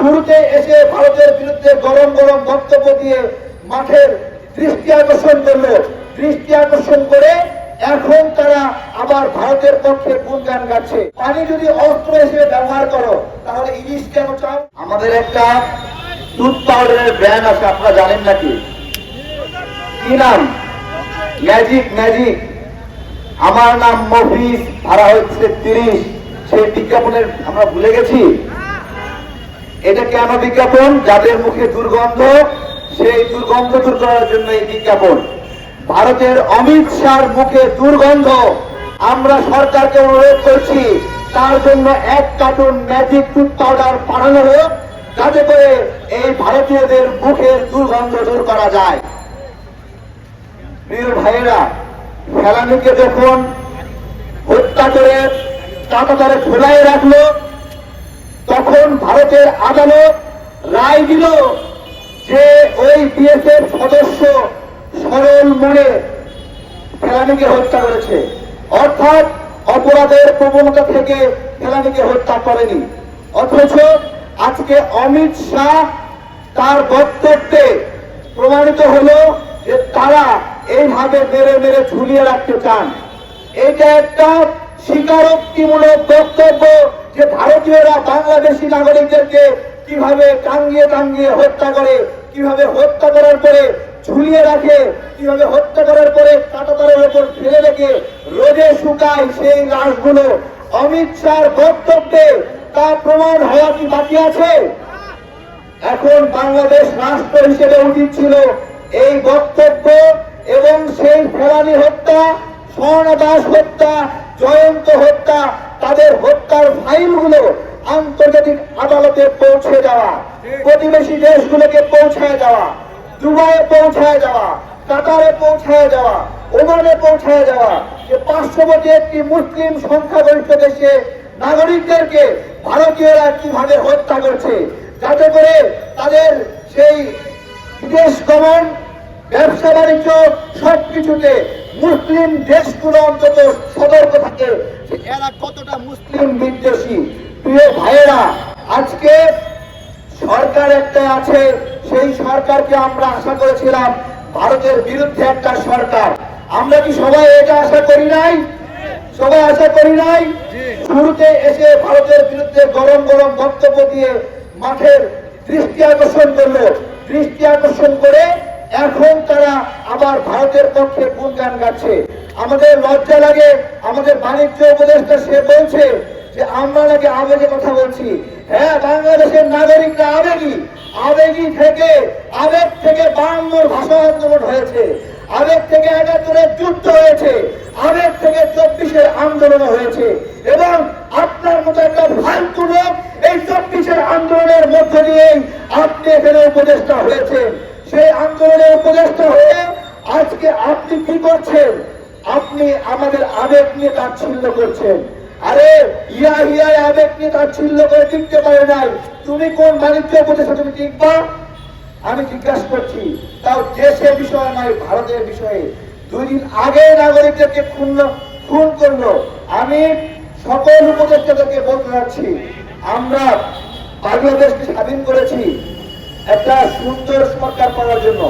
শুরুতে এসে ভারতের বিরুদ্ধে গরম গরম বক্তব্য দিয়ে মাঠের দৃষ্টি আকর্ষণ করলো। দৃষ্টি আকর্ষণ করে এখন তারা আবার ভারতের পক্ষে গুণগান গাচ্ছে। পানি যদি অস্ত্র হিসেবে ব্যবহার করো তাহলে ইলিশ কেন চাও? আমাদের একটা দুধ পাউডারের ব্র্যান্ড আছে, আপনারা জানেন নাকি? কি নাম? ম্যাজিক। ম্যাজিক। আমার নাম মফিজ, ভাড়া হচ্ছে 30। সেই বিজ্ঞাপনের আমরা ভুলে গেছি। এটা কেন বিজ্ঞাপন? যাদের মুখে দুর্গন্ধ, সেই দুর্গন্ধ দূর করার জন্য এই বিজ্ঞাপন। ভারতের অমিত শাহর মুখে দুর্গন্ধ, আমরা সরকারকে অনুরোধ করছি তার জন্য 1 কার্টুন ম্যাজিক টুথ পাউডার পাঠানো হোক, যাতে করে এই ভারতীয়দের মুখের দুর্গন্ধ দূর করা যায়। প্রিয় ভাইয়েরা, ফেলানীকে যখন হত্যা করে কাঁটাতারে ঝোলায় রাখলো, তখন ভারতের আদালত রায় দিল যে ওই বিএসএফ সদস্য সরল মনে ফেলানীকে হত্যা করেছে, অর্থাৎ অপরাধের প্রবণতা থেকে ফেলানীকে হত্যা করেনি। অথচ আজকে অমিত শাহ তার বক্তব্যে প্রমাণিত হলো যে তারা এইভাবে মেরে মেরে ঝুলিয়ে রাখতে চান। এটা একটা স্বীকারোক্তিমূলক বক্তব্য যে ভারতীয়রা বাংলাদেশি নাগরিকদেরকে কিভাবে টাঙ্গিয়ে টাঙ্গিয়ে হত্যা করে, কিভাবে হত্যা করার পরে ঝুলিয়ে রাখে, কিভাবে হত্যা করার পরে কাঁটাতারের উপর ফেলে রেখে রোদে শুকায় সেই লাশগুলো। অমিত শাহর বক্তব্যে তা প্রমাণ হওয়া কি বাকি আছে? এখন বাংলাদেশ রাষ্ট্র হিসেবে উচিত ছিল এই বক্তব্য এবং সেই ফেলানী হত্যা, স্বর্ণ দাস হত্যা, জয়ন্ত হত্যা, তাদের হত্যার ফাইলগুলো আন্তর্জাতিক আদালতে পৌঁছে যাওয়া, প্রতিবেশী দেশগুলোকে পৌঁছায় যাওয়া, দুবাইয়ে পৌঁছায় যাওয়া, কাতারে পৌঁছায় যাওয়া, ওমানে পৌঁছায় যাওয়া, যে পার্শ্ববর্তী একটি মুসলিম সংখ্যাগরিষ্ঠ দেশে নাগরিকদেরকে ভারতীয়রা কিভাবে হত্যা করছে, যাতে করে তাদের সেই বিদেশ গমন, ব্যবসা বাণিজ্য সবকিছুতে মুসলিম দেশগুলো অন্তত সতর্ক থাকে যে এরা কতটা মুসলিম বিদ্বেষী। প্রিয় ভাইয়েরা, আজকে সরকার একটা আছে, সেই সরকারকে আমরা আশা করেছিলাম ভারতের বিরুদ্ধে একটা সরকার। আমরা কি সবাই এটা আশা করি নাই? সবাই আশা করি নাই? শুরুতে এসে ভারতের বিরুদ্ধে গরম গরম বক্তব্য দিয়ে মাঠের দৃষ্টি আকর্ষণ করলো। দৃষ্টি আকর্ষণ করে এখন তারা আবার ভারতের পক্ষে গুণগান গাচ্ছে। আমাদের লজ্জা লাগে। আমাদের বাণিজ্য উপদেষ্টা সে বলছে যে আমরা নাকি আবেগে কথা বলছি। হ্যাঁ, বাংলাদেশের নাগরিকরা আবেগী। আবেগ থেকে 52 ভাষা আন্দোলন হয়েছে, আবেগ থেকে 71-এর যুদ্ধ হয়েছে, আবেগ থেকে 24-এর আন্দোলন হয়েছে। এবং আপনার মতো একটা ফালতু লোক এই 24-এর আন্দোলনের মধ্য দিয়েই আপনি এখানে উপদেষ্টা হয়েছেন। সেই আন্দোলনের উপদেষ্টা হয়ে আজকে আপনি কি করছেন? আপনি আমাদের আবেগ নিয়ে তাচ্ছিল্য করছেন। আরে ইয়া আবেগ নিয়ে তাচ্ছিল্য করে টিকতে পারে নাই, তুমি কোন বাণিজ্য উপদেষ্টা তুমি টিকবা? আমি জিজ্ঞাসা করছি। তাও দেশের বিষয় নয়, ভারতের বিষয়ে। 2 দিন আগে নাগরিকদেরকে খুন করলো। আমি সকল উপদেষ্টাদেরকে বলতে চাচ্ছি, আমরা বাংলাদেশকে স্বাধীন করেছি একটা সুন্দর সরকার করার জন্য।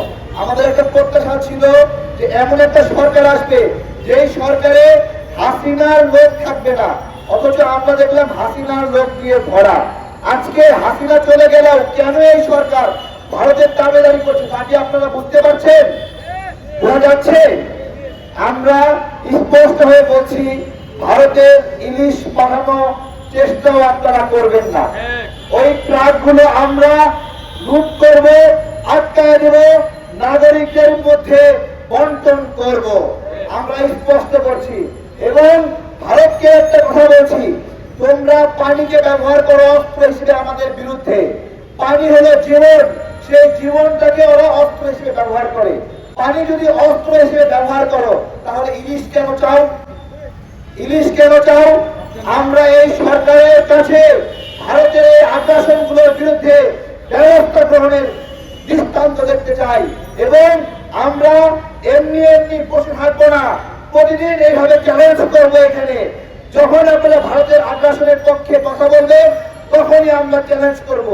আমাদের একটা প্রত্যাশা ছিল যে এমন একটা সরকার আসবে যেই সরকারে হাসিনার লোক থাকবে না। অথচ আমরা দেখলাম হাসিনার লোক দিয়ে ভরা। আজকে হাসিনা চলে গেলেও কেন এই সরকার ভারতের দাবিদারি করছে তা কি আপনারা বুঝতে পারছেন? বোঝা যাচ্ছে? আমরা স্পষ্ট হয়ে বলছি, ভারতের ইলিশ পাঠানো চেষ্টাও আপনারা করবেন না। ওই ট্রাকগুলো আমরা লুট করব, আটকায় দেব, নাগরিকদের মধ্যে বন্টন করব, আমরা স্পষ্ট করছি। এবং ভারতকে একটা কথা বলছি, তোমরা পানিকে ব্যবহার করো অস্ত্র হিসেবে আমাদের বিরুদ্ধে। পানি হলো জীবন, সেই জীবনটাকে ওরা অস্ত্র হিসেবে ব্যবহার করে। পানি যদি অস্ত্র হিসেবে ব্যবহার করো তাহলে ইলিশ কেন চাও? ইলিশ কেন চাও? আমরা এই সরকারের কাছে ভারতের এই আগ্রাসনগুলোর বিরুদ্ধে ব্যবস্থা গ্রহণের দৃষ্টান্ত দেখতে চাই। এবং আমরা এমনি বসে থাকবো না, প্রতিদিন এইভাবে চ্যালেঞ্জ করবো। এখানে যখন আপনারা ভারতের আগ্রাসনের পক্ষে কথা বলবেন তখনই আমরা চ্যালেঞ্জ করব।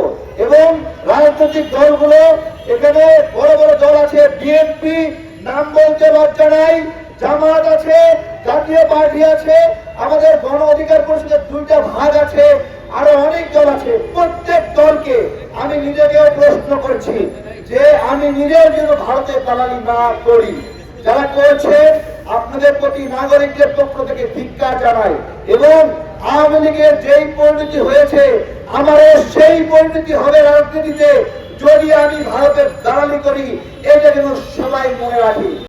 এবং রাজনৈতিক দলগুলো, এখানে বড় বড় দল আছে, বিএনপি নাম বলতে লজ্জা নাই, জামাত আছে, জাতীয় পার্টি আছে, আমাদের গণ অধিকার পরিষদের 2টা ভাগ আছে, আরো অনেক দল আছে। প্রত্যেক দলকে আমি নিজেকেও প্রশ্ন করছি যে আমি নিজের জন্য ভারতের দালালি না করি। যারা করছে আপনাদের প্রতি নাগরিকদের পক্ষ থেকে ধিক্কার জানাই। এবং আওয়ামী লীগের যেই পরিণতি হয়েছে, আমারও সেই পরিণতি হবে রাজনীতিতে যদি আমি ভারতের দালালি করি। এটা যেন সবাই মনে রাখি।